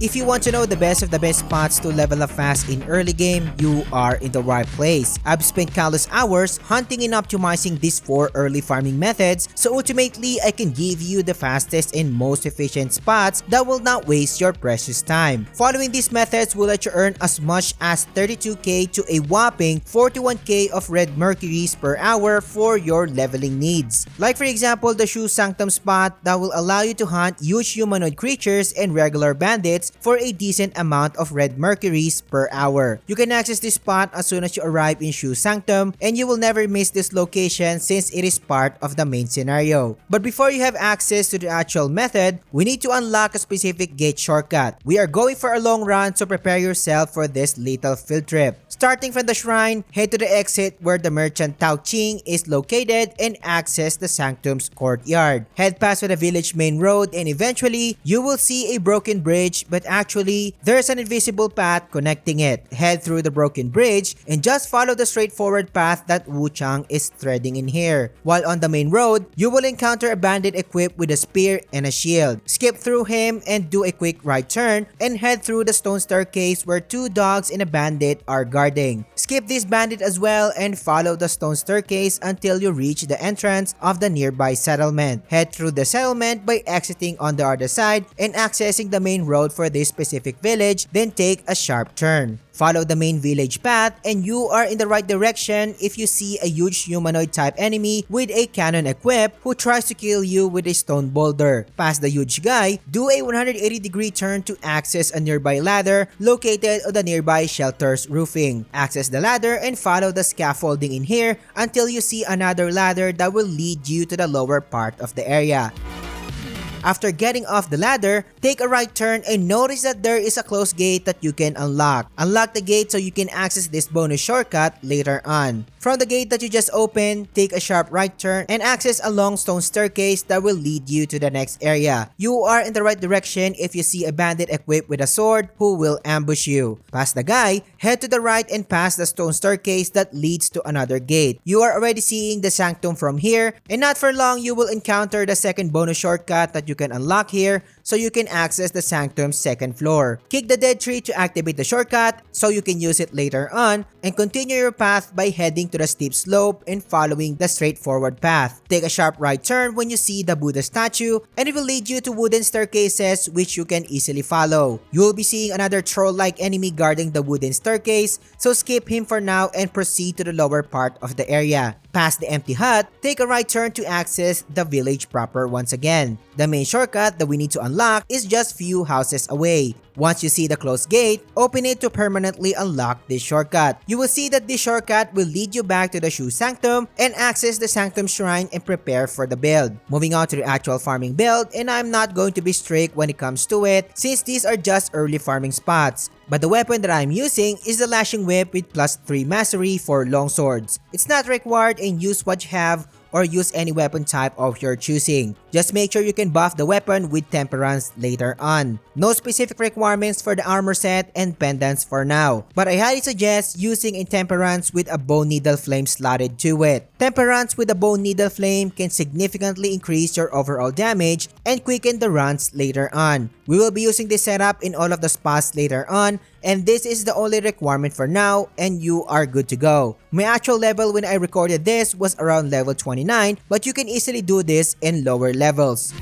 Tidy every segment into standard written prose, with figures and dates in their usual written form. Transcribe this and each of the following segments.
If you want to know the best of the best spots to level up fast in early game, you are in the right place. I've spent countless hours hunting and optimizing these 4 early farming methods, so ultimately I can give you the fastest and most efficient spots that will not waste your precious time. Following these methods will let you earn as much as 32k to a whopping 41k of Red Mercuries per hour for your leveling needs. Like for example, the Shoe Sanctum spot that will allow you to hunt huge humanoid creatures and regular bandits for a decent amount of Red Mercuries per hour. You can access this spot as soon as you arrive in Shoe Sanctum, and you will never miss this location since it is part of the main scenario. But before you have access to the actual method, we need to unlock a specific gate shortcut. We are going for a long run, so prepare yourself for this lethal field trip. Starting from the shrine, head to the exit where the merchant Tao Ching is located and access the Sanctum's courtyard. Head past the village main road and eventually you will see a broken bridge, but actually there's an invisible path connecting it. Head through the broken bridge and just follow the straightforward path that Wuchang is threading in here. While on the main road, you will encounter a bandit equipped with a spear and a shield. Skip through him and do a quick right turn and head through the stone staircase where 2 dogs and a bandit are guarding. Skip this bandit as well and follow the stone staircase until you reach the entrance of the nearby settlement. Head through the settlement by exiting on the other side and accessing the main road for this specific village, then take a sharp turn. Follow the main village path and you are in the right direction if you see a huge humanoid type enemy with a cannon equipped who tries to kill you with a stone boulder. Past the huge guy, do a 180-degree turn to access a nearby ladder located on the nearby shelter's roofing. Access the ladder and follow the scaffolding in here until you see another ladder that will lead you to the lower part of the area. After getting off the ladder, take a right turn and notice that there is a closed gate that you can unlock. Unlock the gate so you can access this bonus shortcut later on. From the gate that you just opened, take a sharp right turn and access a long stone staircase that will lead you to the next area. You are in the right direction if you see a bandit equipped with a sword who will ambush you. Past the guy, head to the right and pass the stone staircase that leads to another gate. You are already seeing the Sanctum from here, and not for long you will encounter the second bonus shortcut that you can unlock here so you can access the Sanctum's second floor. Kick the dead tree to activate the shortcut so you can use it later on, and continue your path by heading to the steep slope and following the straightforward path. Take a sharp right turn when you see the Buddha statue and it will lead you to wooden staircases which you can easily follow. You will be seeing another troll-like enemy guarding the wooden staircase, so skip him for now and proceed to the lower part of the area. Past the empty hut, take a right turn to access the village proper once again. The main shortcut that we need to unlock is just few houses away. Once you see the closed gate, open it to permanently unlock this shortcut. You will see that this shortcut will lead you back to the Shoe Sanctum and access the Sanctum Shrine and prepare for the build. Moving on to the actual farming build, and I'm not going to be strict when it comes to it since these are just early farming spots. But the weapon that I'm using is the Lashing Whip with +3 mastery for long swords. It's not required and use what you have or use any weapon type of your choosing. Just make sure you can buff the weapon with Temperance later on. No specific requirements for the armor set and pendants for now, but I highly suggest using a Temperance with a Bone Needle Flame slotted to it. Temperance with a Bone Needle Flame can significantly increase your overall damage and quicken the runs later on. We will be using this setup in all of the spots later on, and this is the only requirement for now and you are good to go. My actual level when I recorded this was around level 29, but you can easily do this in lower levels.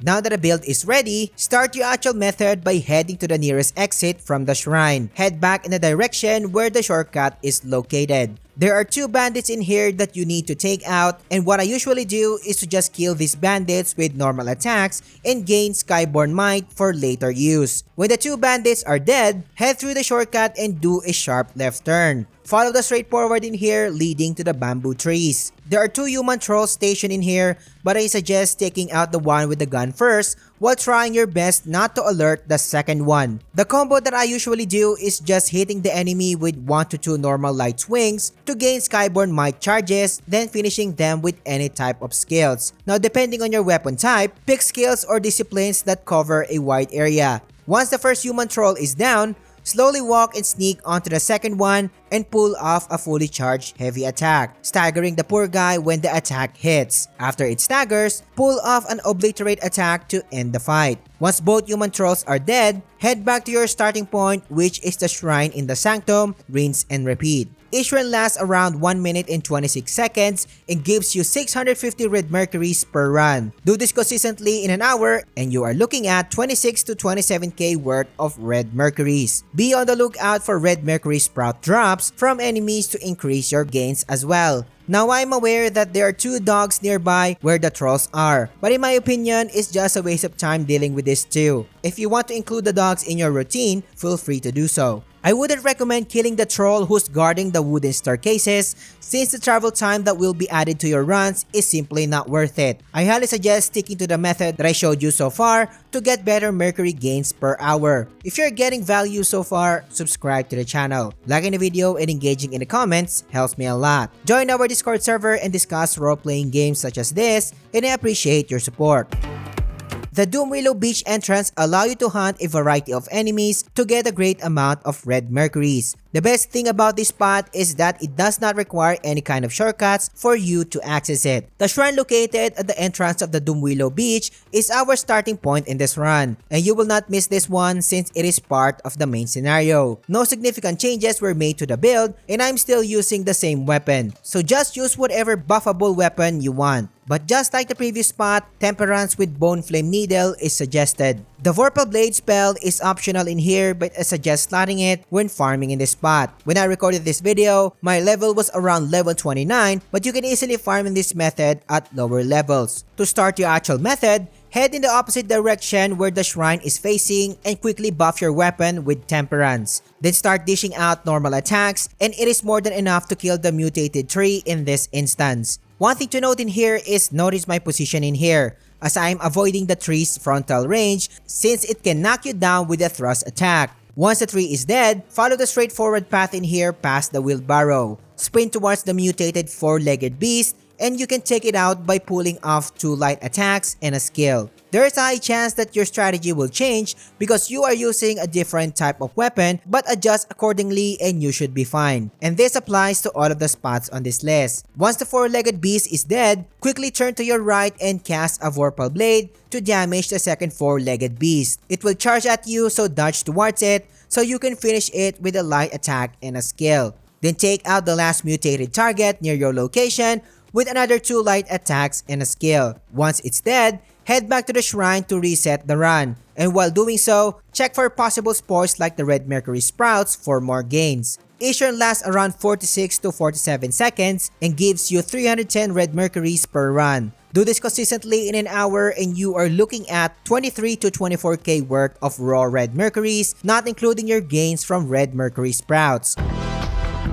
Now that the build is ready, start your actual method by heading to the nearest exit from the shrine. Head back in the direction where the shortcut is located. There are 2 bandits in here that you need to take out, and what I usually do is to just kill these bandits with normal attacks and gain Skyborn Might for later use. When the 2 bandits are dead, head through the shortcut and do a sharp left turn. Follow the straightforward in here leading to the bamboo trees. There are 2 human trolls stationed in here, but I suggest taking out the one with the gun first while trying your best not to alert the second one. The combo that I usually do is just hitting the enemy with 1 to 2 normal light swings to gain Skyborn Might charges, then finishing them with any type of skills. Now depending on your weapon type, pick skills or disciplines that cover a wide area. Once the first human troll is down, Slowly walk and sneak onto the second one and pull off a fully charged heavy attack, staggering the poor guy when the attack hits. After it staggers, pull off an obliterate attack to end the fight. Once both human trolls are dead, head back to your starting point, which is the shrine in the sanctum, rinse and repeat. Each run lasts around 1 minute and 26 seconds and gives you 650 Red Mercuries per run. Do this consistently in an hour and you are looking at 26 to 27k worth of Red Mercuries. Be on the lookout for Red Mercury sprout drops from enemies to increase your gains as well. Now I'm aware that there are 2 dogs nearby where the trolls are, but in my opinion, it's just a waste of time dealing with this too. If you want to include the dogs in your routine, feel free to do so. I wouldn't recommend killing the troll who's guarding the wooden staircases since the travel time that will be added to your runs is simply not worth it. I highly suggest sticking to the method that I showed you so far to get better mercury gains per hour. If you're getting value so far, subscribe to the channel. Liking the video and engaging in the comments helps me a lot. Join our Discord server and discuss role-playing games such as this, and I appreciate your support. The Doom Willow Beach entrance allow you to hunt a variety of enemies to get a great amount of Red Mercuries. The best thing about this spot is that it does not require any kind of shortcuts for you to access it. The shrine located at the entrance of the Doom Willow Beach is our starting point in this run, and you will not miss this one since it is part of the main scenario. No significant changes were made to the build, and I'm still using the same weapon, so just use whatever buffable weapon you want. But just like the previous spot, Temperance with Bone Flame Needle is suggested. The Vorpal Blade spell is optional in here, but I suggest slotting it when farming in this spot. When I recorded this video, my level was around level 29, but you can easily farm in this method at lower levels. To start your actual method, head in the opposite direction where the shrine is facing and quickly buff your weapon with Temperance. Then start dishing out normal attacks, and it is more than enough to kill the mutated tree in this instance. One thing to note in here is notice my position in here, as I am avoiding the tree's frontal range since it can knock you down with a thrust attack. Once the tree is dead, follow the straightforward path in here past the wheelbarrow. Sprint towards the mutated 4-legged beast, and you can take it out by pulling off 2 light attacks and a skill. There is a high chance that your strategy will change because you are using a different type of weapon, but adjust accordingly and you should be fine. And this applies to all of the spots on this list. Once the 4-legged beast is dead, quickly turn to your right and cast a Vorpal Blade to damage the second 4-legged beast. It will charge at you, so dodge towards it so you can finish it with a light attack and a skill. Then take out the last mutated target near your location with another 2 light attacks and a skill. Once it's dead, head back to the shrine to reset the run. And while doing so, check for possible spores like the Red Mercury sprouts for more gains. Each run lasts around 46 to 47 seconds and gives you 310 Red Mercuries per run. Do this consistently in an hour and you are looking at 23 to 24k worth of raw Red Mercuries, not including your gains from Red Mercury sprouts.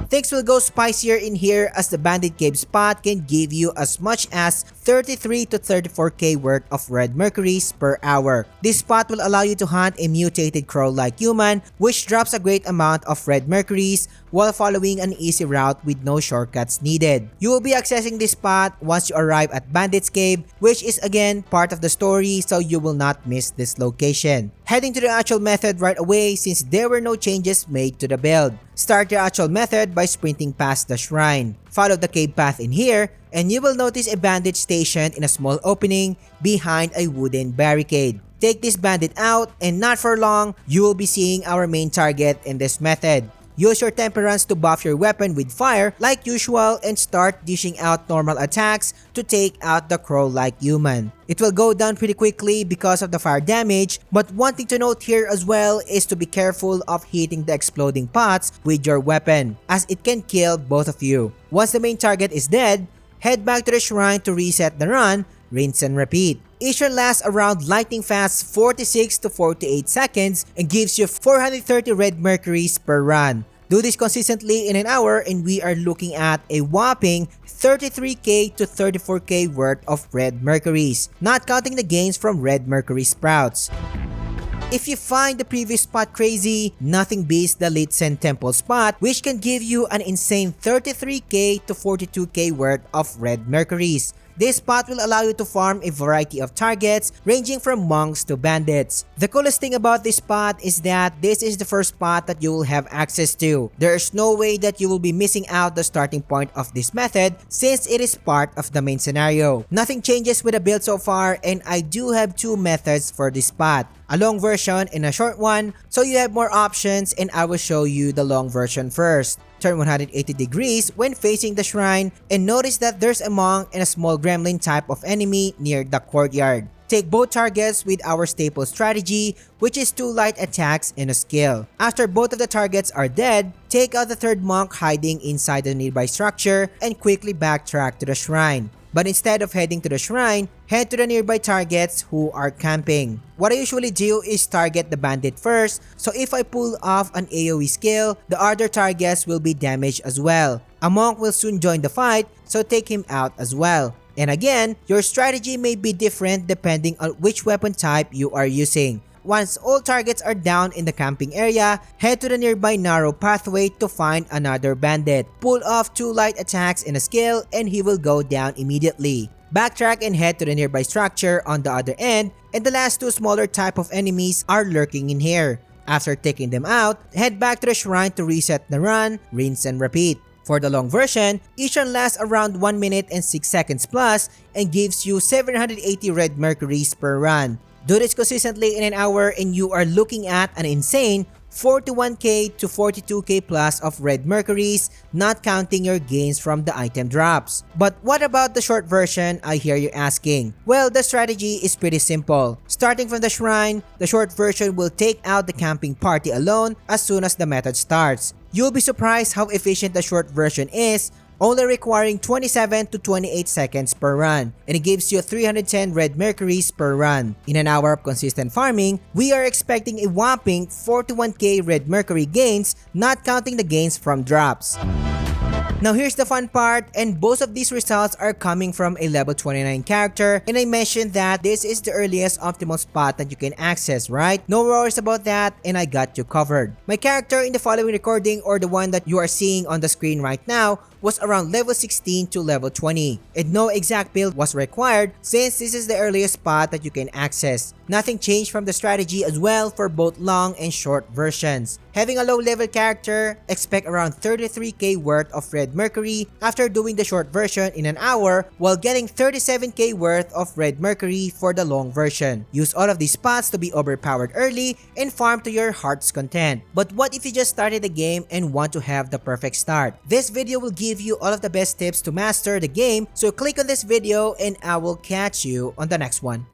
Things will go spicier in here as the Bandit Cave spot can give you as much as 33 to 34k worth of Red Mercuries per hour. This spot will allow you to hunt a mutated crow-like human which drops a great amount of Red Mercuries while following an easy route with no shortcuts needed. You will be accessing this spot once you arrive at Bandit's Cave, which is again part of the story, so you will not miss this location. Heading to the actual method right away since there were no changes made to the build. Start your actual method by sprinting past the shrine. Follow the cave path in here and you will notice a bandit stationed in a small opening behind a wooden barricade. Take this bandit out and not for long, you will be seeing our main target in this method. Use your Temperance to buff your weapon with fire like usual and start dishing out normal attacks to take out the crow-like human. It will go down pretty quickly because of the fire damage, but one thing to note here as well is to be careful of hitting the exploding pots with your weapon as it can kill both of you. Once the main target is dead, head back to the shrine to reset the run, rinse and repeat. Each run lasts around lightning fast 46 to 48 seconds and gives you 430 Red Mercuries per run. Do this consistently in an hour and we are looking at a whopping 33k to 34k worth of Red Mercuries, not counting the gains from Red Mercury sprouts. If you find the previous spot crazy, nothing beats the Litsen Temple spot, which can give you an insane 33k to 42k worth of Red Mercuries. This spot will allow you to farm a variety of targets ranging from monks to bandits. The coolest thing about this spot is that this is the first spot that you will have access to. There is no way that you will be missing out the starting point of this method since it is part of the main scenario. Nothing changes with the build so far, and I do have two methods for this spot. A long version and a short one, so you have more options, and I will show you the long version first. Turn 180 degrees when facing the shrine and notice that there's a monk and a small gremlin type of enemy near the courtyard. Take both targets with our staple strategy, which is 2 light attacks and a skill. After both of the targets are dead, take out the third monk hiding inside the nearby structure and quickly backtrack to the shrine. But instead of heading to the shrine, head to the nearby targets who are camping. What I usually do is target the bandit first, so if I pull off an AoE skill, the other targets will be damaged as well. A monk will soon join the fight, so take him out as well. And again, your strategy may be different depending on which weapon type you are using. Once all targets are down in the camping area, head to the nearby narrow pathway to find another bandit. Pull off 2 light attacks and a skill and he will go down immediately. Backtrack and head to the nearby structure on the other end, and the last 2 smaller type of enemies are lurking in here. After taking them out, head back to the shrine to reset the run, rinse and repeat. For the long version, each run lasts around 1 minute and 6 seconds plus and gives you 780 Red Mercuries per run. Do this consistently in an hour and you are looking at an insane 41k to 42k plus of Red Mercuries, not counting your gains from the item drops. But what about the short version, I hear you asking? Well, the strategy is pretty simple. Starting from the shrine, the short version will take out the camping party alone as soon as the method starts. You'll be surprised how efficient the short version is, only requiring 27 to 28 seconds per run, and it gives you 310 Red Mercuries per run. In an hour of consistent farming, we are expecting a whopping 41k Red Mercury gains, not counting the gains from drops. Now here's the fun part, and both of these results are coming from a level 29 character, and I mentioned that this is the earliest optimal spot that you can access, right? No worries about that, and I got you covered. My character in the following recording, or the one that you are seeing on the screen right now, was around level 16 to level 20, and no exact build was required since this is the earliest spot that you can access. Nothing changed from the strategy as well for both long and short versions. Having a low level character, expect around 33k worth of Red Mercury after doing the short version in an hour, while getting 37k worth of Red Mercury for the long version. Use all of these spots to be overpowered early and farm to your heart's content. But what if you just started the game and want to have the perfect start? This video will give you all of the best tips to master the game, so click on this video and I will catch you on the next one.